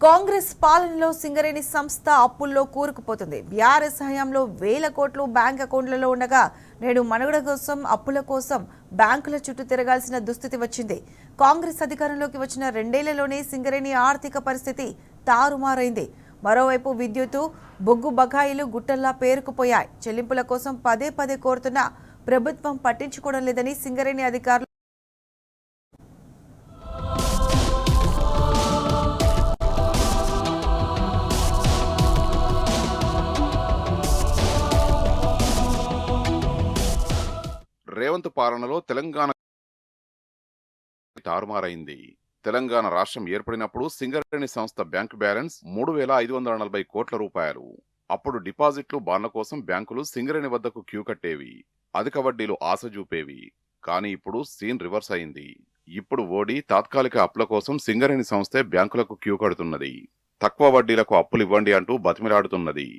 కాంగ్రెస్ పాలనలో సింగరేణి సంస్థ అప్పుల్లో కూరుకుపోతుంది. బీఆర్ఎస్ హయాంలో వేల కోట్లు బ్యాంక్ అకౌంట్లలో ఉండగా నేడు మనుగడ కోసం అప్పుల కోసం బ్యాంకుల చుట్టూ తిరగాల్సిన దుస్థితి వచ్చింది. కాంగ్రెస్ అధికారంలోకి వచ్చిన 2 ఏళ్లలోనే సింగరేణి ఆర్థిక పరిస్థితి తారుమారైంది. మరోవైపు విద్యుత్తు, బొగ్గు బకాయిలు గుట్టల్లా పేరుకుపోయాయి. చెల్లింపుల కోసం పదే పదే కోరుతున్నా ప్రభుత్వం పట్టించుకోవడం లేదని సింగరేణి అధికారులు రేవంత్ పాలనలో తెలంగాణ తారుమారైంది. తెలంగాణ రాష్ట్రం ఏర్పడినప్పుడు సింగరేణి సంస్థ బ్యాంకు బ్యాలెన్స్ 3,540 కోట్ల రూపాయలు. అప్పుడు డిపాజిట్లు, బాండ్ల కోసం బ్యాంకులు సింగరేణి వద్దకు క్యూ కట్టేవి. అధిక వడ్డీలు ఆశ చూపేవి. కానీ ఇప్పుడు సీన్ రివర్స్ అయింది. ఇప్పుడు ఓడి తాత్కాలిక అప్పుల కోసం సింగరేణి సంస్థే బ్యాంకులకు క్యూ కడుతున్నది. తక్కువ వడ్డీలకు అప్పులు ఇవ్వండి అంటూ బతిమిలాడుతున్నది.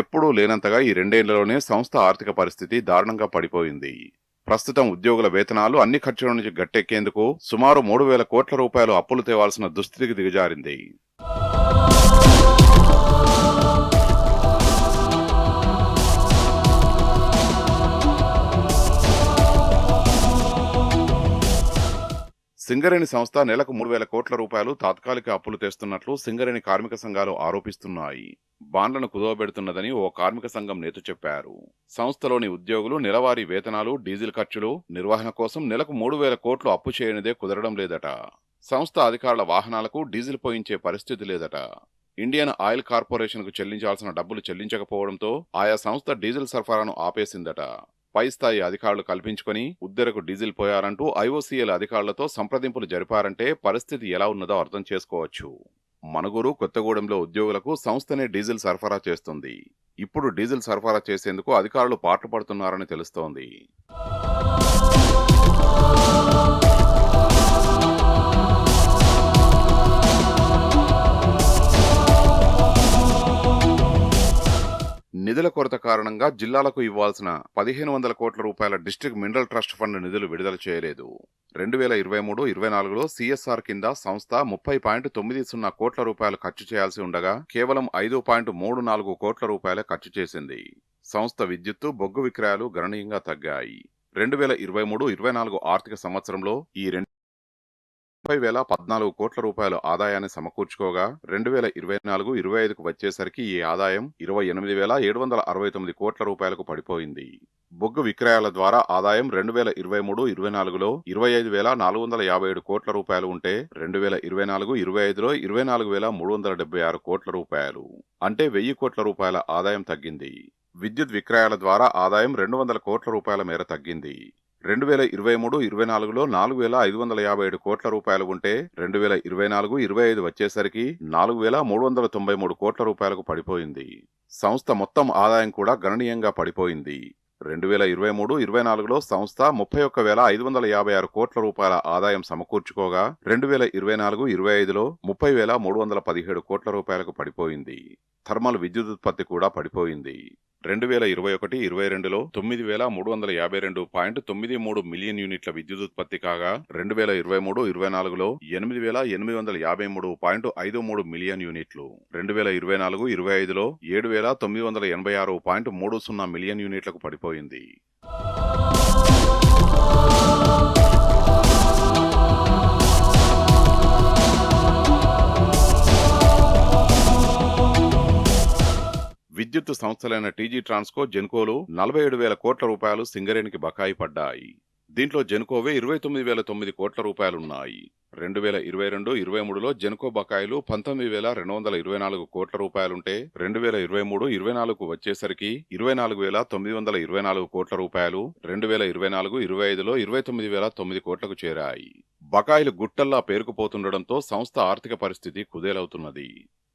ఎప్పుడూ లేనంతగా ఈ 2 ఏళ్లలోనే సంస్థ ఆర్థిక పరిస్థితి దారుణంగా పడిపోయింది. ప్రస్తుతం ఉద్యోగుల వేతనాలు, అన్ని ఖర్చుల నుంచి గట్టెక్కేందుకు సుమారు 3,000 కోట్ల రూపాయలు అప్పులు తేవాల్సిన దుస్థితికి దిగజారింది. సింగరేణి సంస్థ నెలకు 3,000 కోట్ల రూపాయలు తాత్కాలిక అప్పులు తెస్తున్నట్లు సింగరేణి కార్మిక సంఘాలు ఆరోపిస్తున్నాయి. బాండ్లను కుదవబెడుతున్నదని ఓ కార్మిక సంఘం నేత చెప్పారు. సంస్థలోని ఉద్యోగులు నెలవారీ వేతనాలు, డీజిల్ ఖర్చులు, నిర్వహణ కోసం నెలకు 3,000 కోట్లు అప్పు చేయనిదే కుదరడం లేదట. సంస్థ అధికారుల వాహనాలకు డీజిల్ పోయించే పరిస్థితి లేదట. ఇండియన్ ఆయిల్ కార్పొరేషన్కు చెల్లించాల్సిన డబ్బులు చెల్లించకపోవడంతో ఆయా సంస్థ డీజిల్ సరఫరాను ఆపేసిందట. పై స్థాయి అధికారులు కల్పించుకొని ఉద్దెరకు డీజిల్ పోయారంటూ ఐఓసీఎల్ అధికారులతో సంప్రదింపులు జరిపారంటే పరిస్థితి ఎలా ఉన్నదో అర్థం చేసుకోవచ్చు. మనుగురు, కొత్తగూడెంలో ఉద్యోగులకు సంస్థనే డీజిల్ సరఫరా చేస్తుంది. ఇప్పుడు డీజిల్ సరఫరా చేసేందుకు అధికారులు పాటుపడుతున్నారని తెలుస్తోంది. నిధుల కొరత కారణంగా జిల్లాలకు ఇవ్వాల్సిన 1,500 కోట్ల రూపాయల డిస్ట్రిక్ట్ మినరల్ ట్రస్ట్ ఫండ్ నిధులు విడుదల చేయలేదు. 2023-24లో సిఎస్ఆర్ కింద సంస్థ 30.90 కోట్ల రూపాయలు ఖర్చు చేయాల్సి ఉండగా కేవలం 5.34 కోట్ల రూపాయలే ఖర్చు చేసింది. సంస్థ విద్యుత్తు, బొగ్గు విక్రయాలు గణనీయంగా తగ్గాయి. 2023-24 ఆర్థిక సంవత్సరంలో ఈ 30,014 కోట్ల రూపాయల ఆదాయాన్ని సమకూర్చుకోగా 2024-25కు వచ్చేసరికి ఈ ఆదాయం 28,769 కోట్ల రూపాయలకు పడిపోయింది. బొగ్గు విక్రయాల ద్వారా ఆదాయం 2023-24లో 25,457 కోట్ల రూపాయలు ఉంటే 2024-25లో 24,376 కోట్ల రూపాయలు, అంటే 1,000 కోట్ల రూపాయల ఆదాయం తగ్గింది. విద్యుత్ విక్రయాల ద్వారా ఆదాయం 200 కోట్ల రూపాయల మేర తగ్గింది. 2023-24లో 4,557 కోట్ల రూపాయలు ఉంటే 2024-25 వచ్చేసరికి 4,393 కోట్ల రూపాయలకు పడిపోయింది. సంస్థ మొత్తం ఆదాయం కూడా గణనీయంగా పడిపోయింది. 2023-24లో సంస్థ 31,556 కోట్ల రూపాయల ఆదాయం సమకూర్చుకోగా 2024-25లో 30,317 కోట్ల రూపాయలకు పడిపోయింది. థర్మల్ విద్యుదుత్పత్తి కూడా పడిపోయింది. 2021-22లో 9,352.93 మిలియన్ యూనిట్ల విద్యుదుత్పత్తి కాగా 2023-24లో 8,853.53 మిలియన్ యూనిట్లు, 2024-25లో 7,986.30 మిలియన్ యూనిట్లకు పడిపోయింది. విద్యుత్ సంస్థలైన టీజీ ట్రాన్స్కో, జెన్కోలు 47,000 కోట్ల రూపాయలు సింగరేణికి బకాయి పడ్డాయి. దీంట్లో జెన్కోవే 29,009 కోట్ల రూపాయలున్నాయి. 2022-23లో జెన్కో బకాయిలు 19,224 కోట్ల రూపాయలుంటే 2023-24కు వచ్చేసరికి 24,924 కోట్ల రూపాయలు, 2024-25లో 29,009 కోట్లకు చేరాయి. బకాయిలు గుట్టల్లా పేరుకుపోతుండటంతో సంస్థ ఆర్థిక పరిస్థితి కుదేలవుతున్నది.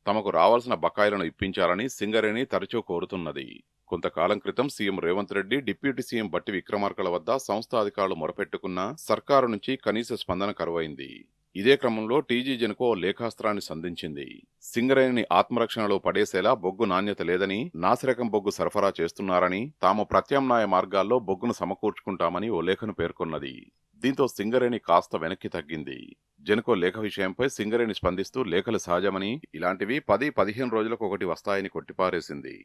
తమకు రావాల్సిన బకాయిలను ఇప్పించాలని సింగరేణి తరచూ కోరుతున్నది. కొంతకాలం క్రితం CM Revanth Reddy, deputy CM బట్టి విక్రమార్కల వద్ద సంస్థ అధికారులు మొరపెట్టుకున్నా సర్కారు నుంచి కనీస స్పందన కరువైంది. ఇదే క్రమంలో టీజీ జెన్కో లేఖాస్త్రాన్ని సంధించింది. సింగరేణిని ఆత్మరక్షణలో పడేసేలా బొగ్గు నాణ్యత లేదని, నాసిరకం బొగ్గు సరఫరా చేస్తున్నారని, తాము ప్రత్యామ్నాయ మార్గాల్లో బొగ్గును సమకూర్చుకుంటామని ఓ లేఖను పేర్కొన్నది. దీంతో సింగరేణి కాస్త వెనక్కి తగ్గింది. జెన్కో లేఖ విషయంపై సింగరేణి స్పందిస్తూ లేఖలు సహజమని, ఇలాంటివి 10-15 రోజులకు ఒకటి వస్తాయని కొట్టిపారేసింది.